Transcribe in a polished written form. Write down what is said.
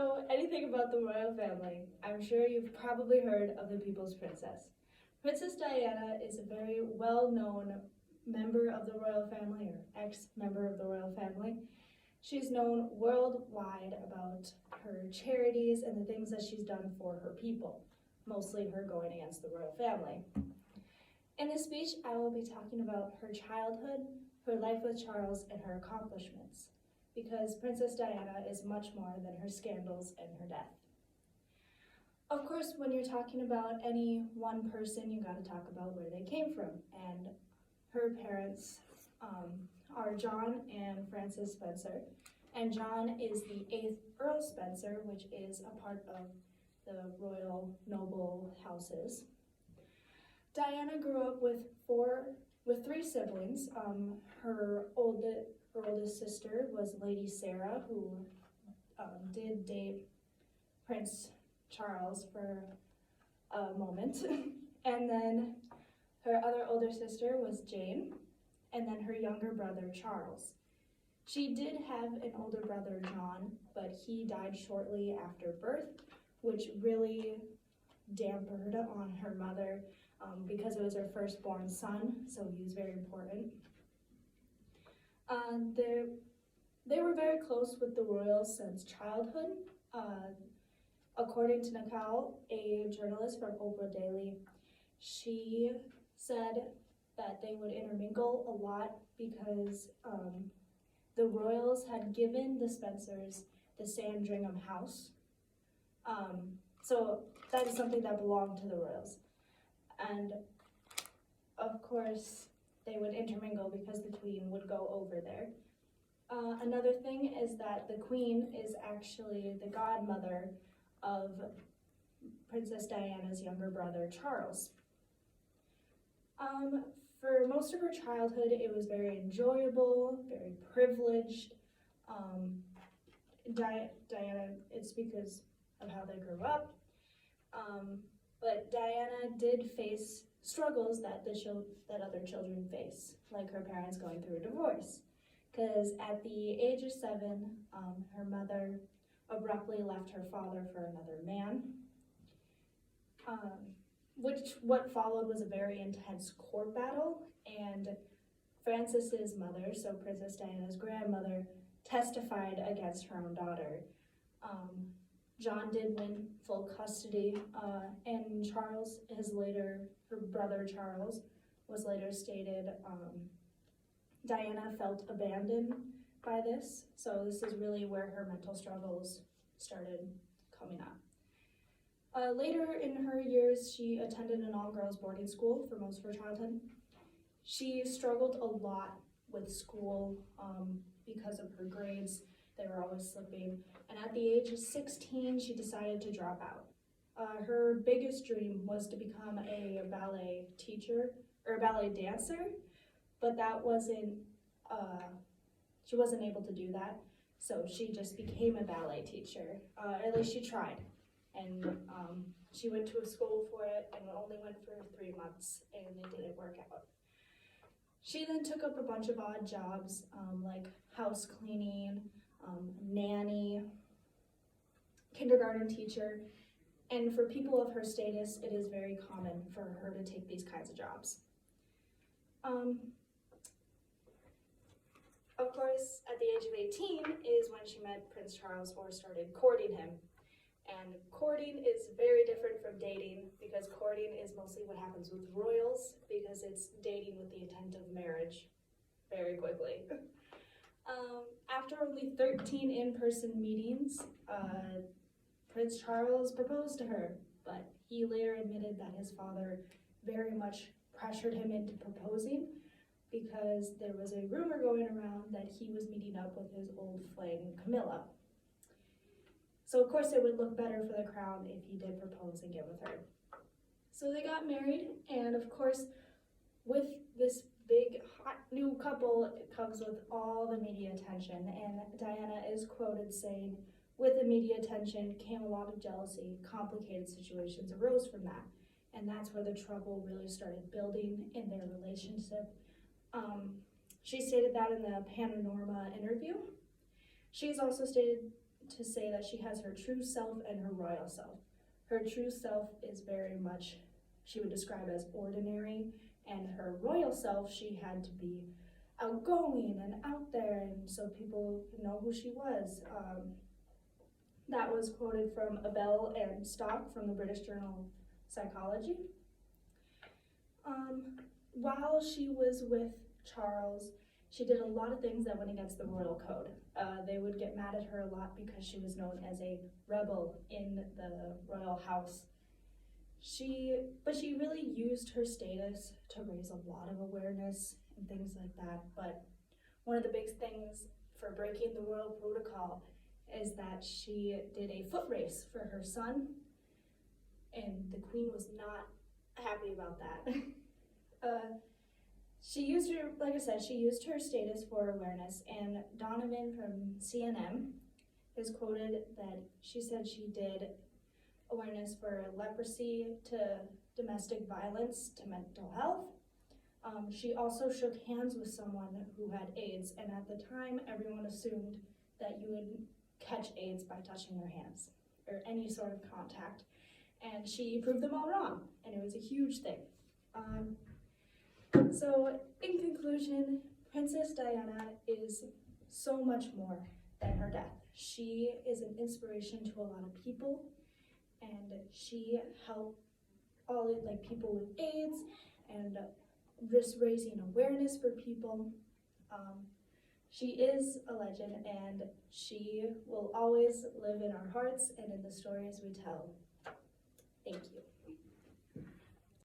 know anything about the royal family, I'm sure you've probably heard of the People's Princess. Princess Diana is a very well-known member of the royal family, or ex-member of the royal family. She's known worldwide about her charities and the things that she's done for her people, mostly her going against the royal family. In this speech, I will be talking about her childhood, her life with Charles, and her accomplishments, because Princess Diana is much more than her scandals and her death. Of course, when you're talking about any one person, you gotta talk about where they came from, and her parents are John and Frances Spencer, and John is the 8th Earl Spencer, which is a part of the royal noble houses. Diana grew up with three siblings. Her oldest sister was Lady Sarah, who did date Prince Charles for a moment, and then her other older sister was Jane, and then her younger brother Charles. She did have an older brother John, but he died shortly after birth, which really dampened on her mother because it was her firstborn son, so he was very important. They were very close with the royals since childhood. According to Nicole, a journalist from Oprah Daily, she said that they would intermingle a lot because the royals had given the Spencers the Sandringham house. So that is something that belonged to the royals. And of course, they would intermingle because the queen would go over there. Another thing is that the queen is actually the godmother of Princess Diana's younger brother, Charles. For most of her childhood, it was very enjoyable, very privileged. Diana, it's because of how they grew up. But Diana did face struggles that other children face, like her parents going through a divorce. Because at the age of 7, her mother abruptly left her father for another man. What followed was a very intense court battle, and Frances's mother, so Princess Diana's grandmother, testified against her own daughter. John did win full custody, and her brother Charles, was later stated, Diana felt abandoned by this, so this is really where her mental struggles started coming up. Later in her years, she attended an all-girls boarding school for most of her childhood. She struggled a lot with school because of her grades. They were always slipping. And at the age of 16, she decided to drop out. Her biggest dream was to become a ballet teacher, or a ballet dancer, but she wasn't able to do that. So she just became a ballet teacher, at least she tried. And she went to a school for it and only went for 3 months, and it didn't work out. She then took up a bunch of odd jobs like house cleaning, nanny, kindergarten teacher, and for people of her status, it is very common for her to take these kinds of jobs. Of course, at the age of 18 is when she met Prince Charles or started courting him. And courting is very different from dating, because courting is mostly what happens with royals, because it's dating with the intent of marriage very quickly. After only 13 in-person meetings, Prince Charles proposed to her, but he later admitted that his father very much pressured him into proposing, because there was a rumor going around that he was meeting up with his old flame, Camilla. So of course it would look better for the crown if he did propose and get with her. So they got married, and of course with this big hot new couple, it comes with all the media attention, and Diana is quoted saying, "With the media attention came a lot of jealousy, complicated situations arose from that." And that's where the trouble really started building in their relationship. She stated that in the Panorama interview. She's also stated to say that she has her true self and her royal self. Her true self is very much, she would describe as ordinary, and her royal self, she had to be outgoing and out there, and so people know who she was. That was quoted from Abel and Stock from the British Journal of Psychology. While she was with Charles, she did a lot of things that went against the royal code. They would get mad at her a lot because she was known as a rebel in the royal house. But she really used her status to raise a lot of awareness and things like that. But one of the big things for breaking the royal protocol is that she did a foot race for her son, and the queen was not happy about that. She used her, like I said, she used her status for awareness, and Donovan from CNN is quoted that she said she did awareness for leprosy to domestic violence to mental health. She also shook hands with someone who had AIDS, and at the time, everyone assumed that you would catch AIDS by touching their hands or any sort of contact, and she proved them all wrong, and it was a huge thing. So in conclusion, Princess Diana is so much more than her death. She is an inspiration to a lot of people, and she helped all people with AIDS and just raising awareness for people. She is a legend, and she will always live in our hearts and in the stories we tell.